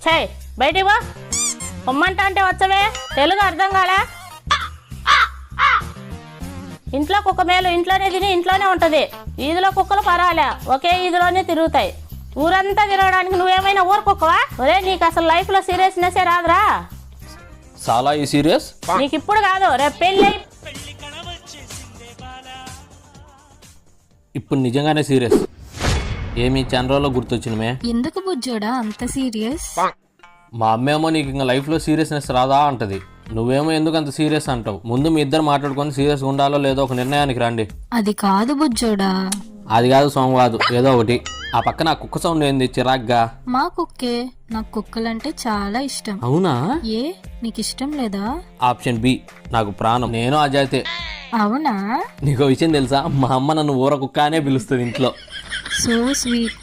ఛే బయటికి వా. పొమ్మంట అంటే వచ్చవే, తెలుగు అర్థం కాలే? ఇంట్లో కుక్క మేలు ఇంట్లోనే తిని ఇంట్లోనే ఉంటుంది. ఈదులో కుక్కలు పరాలే, ఒకే ఈదులోనే తిరుగుతాయి. ఊరంతా తిరగడానికి నువ్వేమైనా ఊరు కుక్కవా? ఒరే నీకు అసలు లైఫ్లో సీరియస్నెస్ రాదురా. చాలా ఈ సీరియస్ నీకు ఇప్పుడు కాదు, రేపు పెళ్ళి. ఇప్పుడు నిజంగానే సీరియస్. ఏమి చంద్రలో గుర్తొచ్చినమే? ఎందుకు బుజ్జోడా అంత సీరియస్? మా అమ్మేమో నీకు ఇంకా లైఫ్లో సీరియస్నెస్ రాదా అంటది. నువ్వేమో ఎందుకు అంత సీరియస్ అంటావు? ముందు మీ ఇద్దరు మాట్లాడుకొని సీరియస్గా ఉండాలో లేదో ఒక నిర్ణయానికి రండి. అది కాదు బుజ్జోడా. అది కాదు సోము కాదు, ఏదో ఒకటి. ఆ పక్కన ఆ కుక్క సౌండ్ ఏంది చిరాగ్గా? మా కుక్కే. నాకు కుక్కలంటే చాలా ఇష్టం. అవునా? ఏ నీకు ఇష్టం లేదా? ఆప్షన్ బి, నాకు ప్రాణం. నేను అజాయితే. అవునా? నీకు విషయం తెలుసా, మా అమ్మ నన్ను ఊర కుక్క అనే పిలుస్తుంది ఇంట్లో. So sweet.